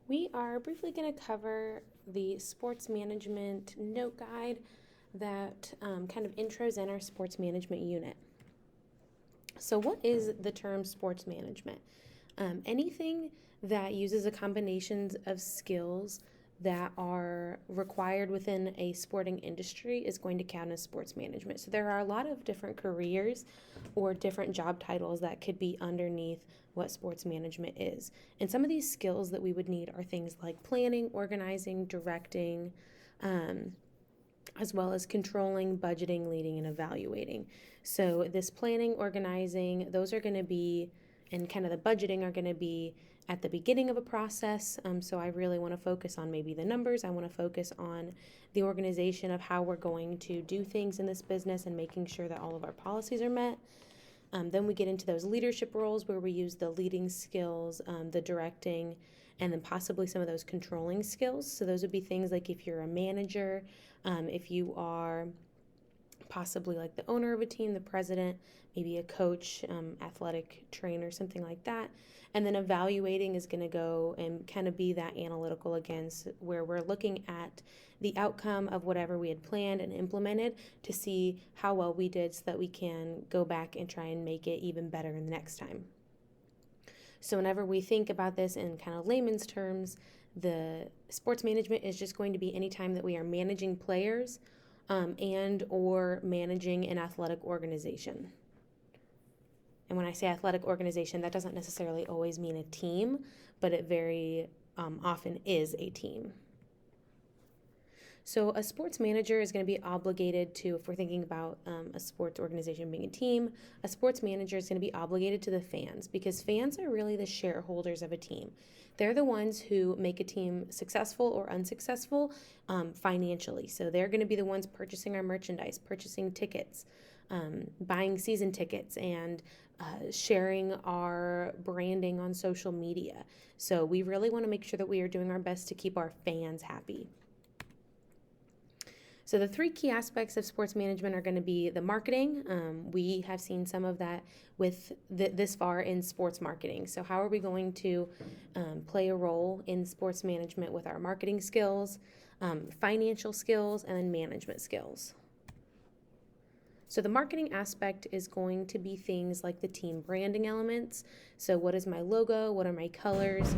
We are briefly going to cover the sports management note guide that kind of intros in our sports management unit. So, what is the term sports management? Anything that uses a combination of skills that are required within a sporting industry is going to count as sports management. So there are a lot of different careers or different job titles that could be underneath what sports management is. And some of these skills that we would need are things like planning, organizing, directing, as well as controlling, budgeting, leading, and evaluating. So this planning, organizing, those are going to be, and kind of the budgeting are going to be at the beginning of a process. So I really want to focus on maybe the numbers. I want to focus on the organization of how we're going to do things in this business and making sure that all of our policies are met. Then we get into those leadership roles where we use the leading skills, the directing, and then possibly some of those controlling skills. So those would be things like if you're a manager, if you are possibly like the owner of a team, the president, maybe a coach, athletic trainer, something like that. And then evaluating is going to go and kind of be that analytical against where we're looking at the outcome of whatever we had planned and implemented to see how well we did so that we can go back and try and make it even better the next time. So whenever we think about this in kind of layman's terms, the sports management is just going to be any time that we are managing players and or managing an athletic organization. And when I say athletic organization, that doesn't necessarily always mean a team, but it very often is a team. So a sports manager is going to be obligated to, if we're thinking about a sports organization being a team, a sports manager is going to be obligated to the fans because fans are really the shareholders of a team. They're the ones who make a team successful or unsuccessful financially. So they're going to be the ones purchasing our merchandise, purchasing tickets, buying season tickets, and sharing our branding on social media. So we really want to make sure that we are doing our best to keep our fans happy. So the three key aspects of sports management are going to be the marketing. We have seen some of that with this far in sports marketing. So how are we going to play a role in sports management with our marketing skills, financial skills, and then management skills? So the marketing aspect is going to be things like the team branding elements. So what is my logo? What are my colors?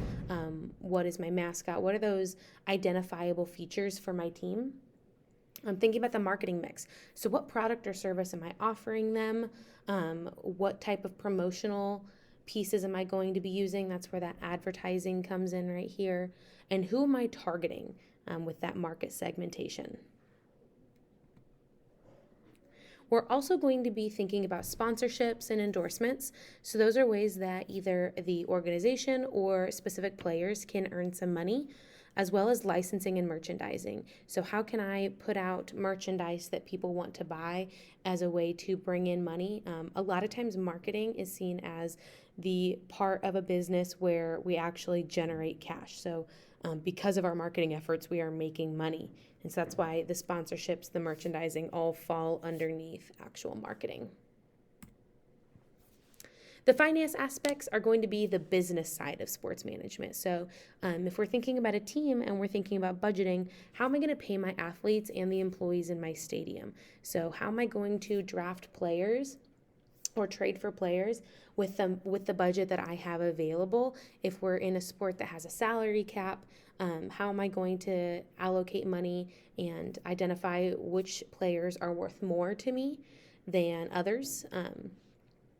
What is my mascot? What are those identifiable features for my team? I'm thinking about the marketing mix. So what product or service am I offering them? What type of promotional pieces am I going to be using? That's where that advertising comes in right here. And who am I targeting with that market segmentation? We're also going to be thinking about sponsorships and endorsements. So those are ways that either the organization or specific players can earn some money, as well as licensing and merchandising. So how can I put out merchandise that people want to buy as a way to bring in money? A lot of times marketing is seen as the part of a business where we actually generate cash. So because of our marketing efforts, we are making money. And so that's why the sponsorships, the merchandising all fall underneath actual marketing. The finance aspects are going to be the business side of sports management. So if we're thinking about a team and we're thinking about budgeting, how am I going to pay my athletes and the employees in my stadium? So how am I going to draft players or trade for players with the budget that I have available? If we're in a sport that has a salary cap, how am I going to allocate money and identify which players are worth more to me than others?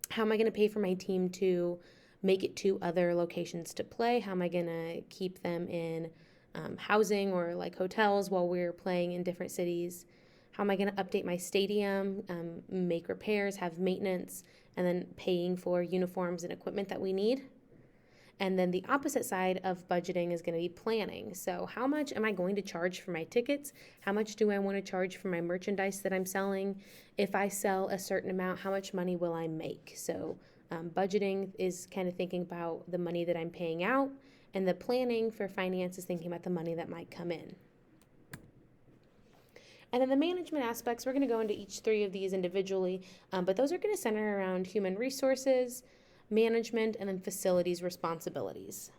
How am I going to pay for my team to make it to other locations to play? How am I going to keep them in housing or like hotels while we're playing in different cities? How am I going to update my stadium, make repairs, have maintenance, and then paying for uniforms and equipment that we need? And then the opposite side of budgeting is going to be planning. So how much am I going to charge for my tickets? How much do I want to charge for my merchandise that I'm selling? If I sell a certain amount, how much money will I make? So budgeting is kind of thinking about the money that I'm paying out, and the planning for finance is thinking about the money that might come in. And then the management aspects, we're going to go into each three of these individually, but those are going to center around human resources, management, and then facilities responsibilities.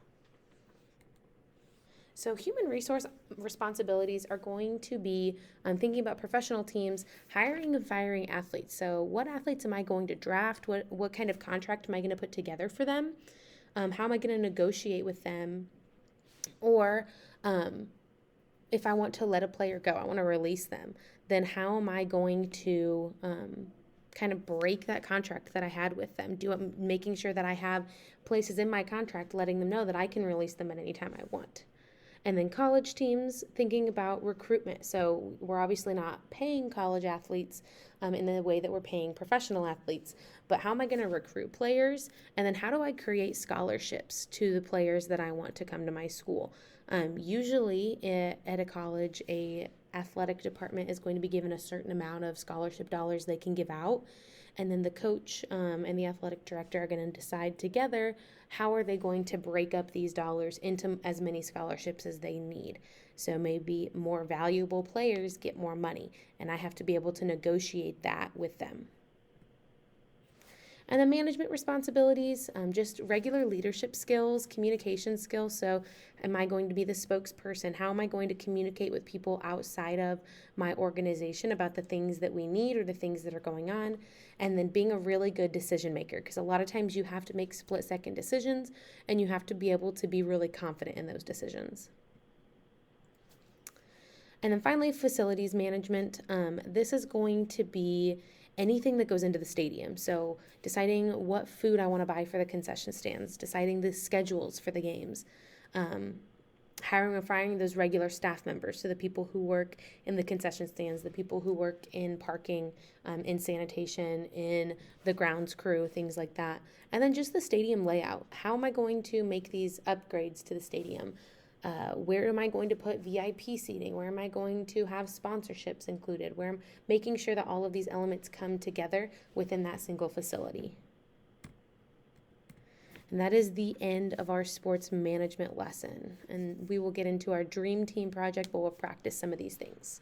So, human resource responsibilities are going to be thinking about professional teams, hiring and firing athletes. So, what athletes am I going to draft? What kind of contract am I going to put together for them? How am I going to negotiate with them? Or if I want to let a player go, I want to release them, then how am I going to kind of break that contract that I had with them? Making sure that I have places in my contract letting them know that I can release them at any time I want. And then college teams thinking about recruitment. So we're obviously not paying college athletes in the way that we're paying professional athletes, but how am I going to recruit players? And then how do I create scholarships to the players that I want to come to my school? Usually at a college, a athletic department is going to be given a certain amount of scholarship dollars they can give out, and then the coach and the athletic director are going to decide together how are they going to break up these dollars into as many scholarships as they need. So maybe more valuable players get more money, and I have to be able to negotiate that with them. And then management responsibilities, just regular leadership skills, communication skills. So, am I going to be the spokesperson? How am I going to communicate with people outside of my organization about the things that we need or the things that are going on? And then being a really good decision maker, because a lot of times you have to make split-second decisions and you have to be able to be really confident in those decisions. And then finally, facilities management. This is going to be anything that goes into the stadium. So deciding what food I want to buy for the concession stands, deciding the schedules for the games, hiring and firing those regular staff members, so the people who work in the concession stands, the people who work in parking, in sanitation, in the grounds crew, things like that. And then just the stadium layout. How am I going to make these upgrades to the stadium? Where am I going to put VIP seating? Where am I going to have sponsorships included? Where I'm making sure that all of these elements come together within that single facility. And that is the end of our sports management lesson. And we will get into our dream team project, but we'll practice some of these things.